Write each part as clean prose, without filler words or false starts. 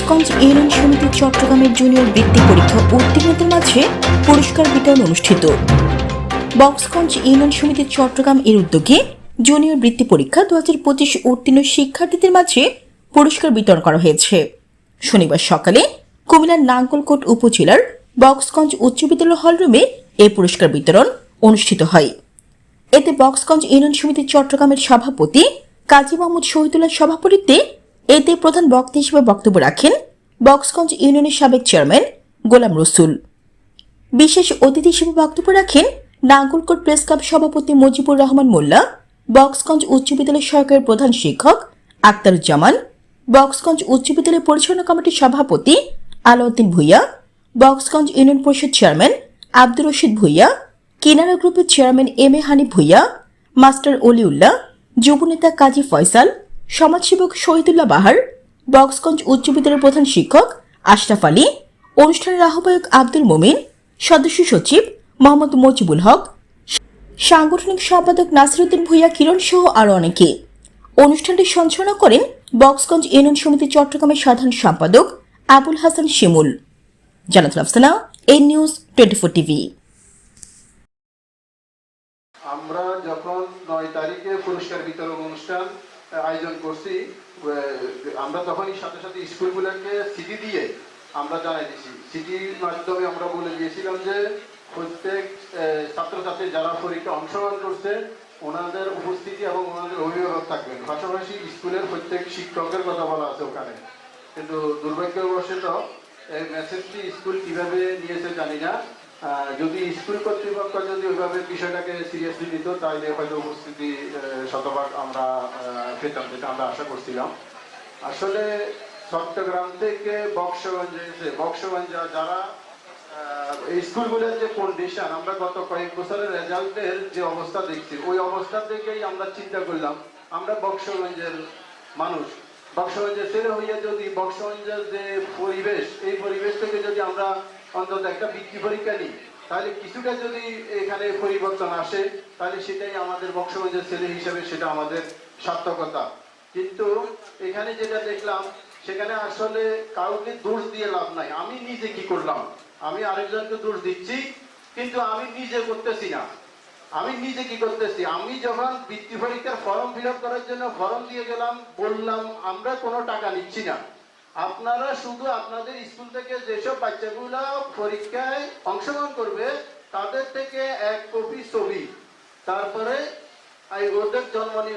Boxganj union সমিতি চট্টগ্রামের junior বৃত্তি পরীক্ষা উত্তীর্ণদের মাঝে পুরস্কার বিতরণ অনুষ্ঠিত। বক্সগঞ্জ ইউনিয়ন সমিতি চট্টগ্রাম এর উদ্যোগে জুনিয়র বৃত্তি পরীক্ষা 2025 উত্তীর্ণ শিক্ষার্থীদের মাঝে পুরস্কার বিতরণ করা হয়েছে। শনিবার সকালে কুমিল্লার নাঙ্গলকোট উপজেলার বক্সগঞ্জ উচ্চ বিদ্যালয় হলরুমে এই পুরস্কার বিতরণ অনুষ্ঠিত হয়। এতে বক্সগঞ্জ ইউনিয়ন সমিতি চট্টগ্রামের সভাপতি কাজী মোহাম্মদ শহীদুল্লাহ সভাপতিত্বে এতে প্রধান বক্তা হিসেবে বক্তব্য রাখেন বক্সগঞ্জ ইউনিয়নের সাবেক চেয়ারম্যান গোলাম রসুল। বিশেষ অতিথি হিসেবে বক্তব্য রাখেন নাঙ্গলকোট প্রেস ক্লাব সভাপতি মুজিবুর রহমান মোল্লা, বক্সগঞ্জ উচ্চ বিদ্যালয় সহকারী প্রধান শিক্ষক আক্তারুজ্জামান, বক্সগঞ্জ উচ্চ বিদ্যালয় পরিচালনা কমিটির সভাপতি আলাউদ্দিন ভূঁইয়া, বক্সগঞ্জ ইউনিয়ন পরিষদ চেয়ারম্যান আব্দুর রশিদ ভূঁইয়া, কিনারা গ্রুপের chairman M A Hanif Bhuiyan, master Waliullah, যুবনেতা কাজী ফয়সাল, সমাজসেবক শহীদুল্লাহ বাহার, বক্সগঞ্জ উচ্চ বিদ্যালয়ের প্রধান শিক্ষক আশরাফ আলী, অনুষ্ঠানের আহ্বায়ক আব্দুল মোমিন, সদস্য সচিব মোহাম্মদ মজিবুল হক, সাংগঠনিক সম্পাদক নাসিরউদ্দিন ভূঁইয়া কিরণ সহ আরও অনেকে। অনুষ্ঠানটি সঞ্চালনা করেন বক্সগঞ্জ ইউনিয়ন সমিতি চট্টগ্রামের সাধারণ সম্পাদক আবুল হাসান শিমুল। জানাতুল আফসানা, এই নিউজ 24 টিভি। আমরা যখন 9 তারিখে পুরস্কার বিতরণ অনুষ্ঠান আয়োজন করছি, আমরা তখনই সাথে সাথে স্কুলগুলোকে সিডি দিয়ে আমরা জানাই দিয়েছি। সিডির মাধ্যমে আমরা বলে দিয়েছিলাম যে প্রত্যেক ছাত্রছাত্রী যারা পরীক্ষা অংশগ্রহণ করছে ওনাদের উপস্থিতি এবং ওনাদের অভিভাবক থাকবেন, পাশাপাশি স্কুলের প্রত্যেক শিক্ষকের কথা বলা আছে ওখানে। কিন্তু দুর্ভাগ্যবশত এই মেসেজটি স্কুল কিভাবে নিয়েছে জানি না। যদি স্কুল কর্তৃপক্ষ যদি ওইভাবে বিষয়টাকে সিরিয়াসলি নিত তাহলে হয়তো উপস্থিতি শতভাগ আমরা পেতাম, যেটা আমরা আশা করছিলাম। আসলে চট্টগ্রাম থেকে বক্সগঞ্জে যারা এই স্কুলগুলোর যে কন্ডিশন, আমরা গত কয়েক বছরের রেজাল্টের যে অবস্থা দেখছি, ওই অবস্থা থেকেই আমরা চিন্তা করলাম আমরা বক্সগঞ্জের মানুষ, বক্সগঞ্জের ছেলে হইয়া যদি বক্সগঞ্জের যে পরিবেশ, এই পরিবেশ থেকে যদি আমরা অন্তত একটা বৃত্তি পরীক্ষা নিই, তাহলে কিছুটা যদি এখানে পরিবর্তন আসে তাহলে সেটাই আমাদের বক্সগঞ্জের ছেলে হিসেবে সেটা আমাদের সার্থকতা। কিন্তু এখানে যেটা দেখলাম সেখানে আসলে কাউকে দোষ দিয়ে লাভ নাই। আমি নিজে কি করলাম, আমি আরেকজনকে দোষ দিচ্ছি কিন্তু আমি নিজে করতেছি না। আমি নিজে কি করতেছি, আমি যখন বৃত্তি পরীক্ষার ফর্ম ফিল আপ করার জন্য ফর্ম দিয়ে গেলাম, বললাম আমরা কোনো টাকা নিচ্ছি না, আপনারা শুধু আপনাদের স্কুল থেকে যেসব বাচ্চাগুলো পরীক্ষায় অংশগ্রহণ করবে তাদের থেকে 1 কপি ছবি, তারপরে ওদের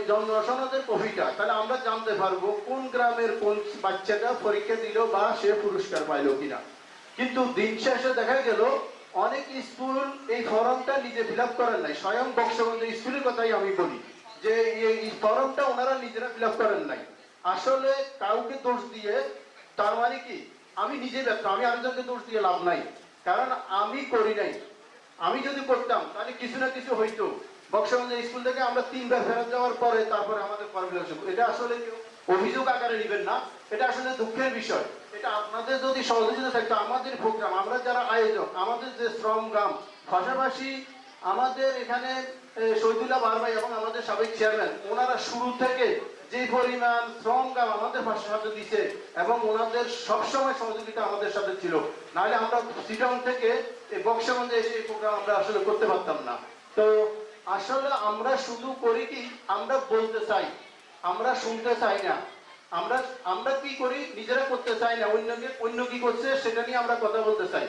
জন্ম সনদের কপিটা, তাহলে আমরা জানতে পারবো কোন গ্রামের কোন বাচ্চাটা পরীক্ষা দিল বা সে পুরস্কার পাইলো কিনা। কিন্তু দিন শেষে দেখা গেল অনেক স্কুল এই ফর্মটা নিজে ফিল আপ করেন নাই। স্বয়ং বক্সগঞ্জ স্কুলের কথাই আমি বলি যে এই ফর্মটা ওনারা নিজেরা ফিল আপ করেন নাই। আসলে কাউকে দোষ দিয়ে তার মানে কি আমি নিজে ব্যর্থ, আমি আরেকজনকে দোষ দিয়ে লাভ নাই, কারণ আমি করি নাই। আমি যদি করতাম তাহলে কিছু না কিছু হইতো। বক্সগঞ্জ স্কুল থেকে আমরা 3 বার ফেরত যাওয়ার পরে তারপরে আমাদের ফর্মুলেশন, এটা আসলে অভিযোগ আকারে নেবেন না, এটা আসলে দুঃখের বিষয়। এটা আপনাদের যদি সহযোগিতা থাকতো, আমাদের প্রোগ্রাম, আমরা যারা আয়োজক, আমাদের যে শ্রম গ্রাম, পাশাপাশি আমাদের এখানে শহীদুল্লাহ বাহার ভাই এবং আমাদের সাবেক চেয়ারম্যান, ওনারা শুরু থেকে যে পরিমাণ শ্রম গ্রাম আমাদের সাথে দিচ্ছে এবং ওনাদের সবসময় সহযোগিতা আমাদের সাথে ছিল, নাহলে আমরা সিটং থেকে এই বক্সগঞ্জে এসে এই প্রোগ্রাম আমরা আসলে করতে পারতাম না। তো আসলে আমরা শুধু করি কি, আমরা বলতে চাই, আমরা শুনতে চাই না। আমরা কি করি, নিজেরা করতে চাই না, অন্য কি করছে সেটা নিয়ে আমরা কথা বলতে চাই।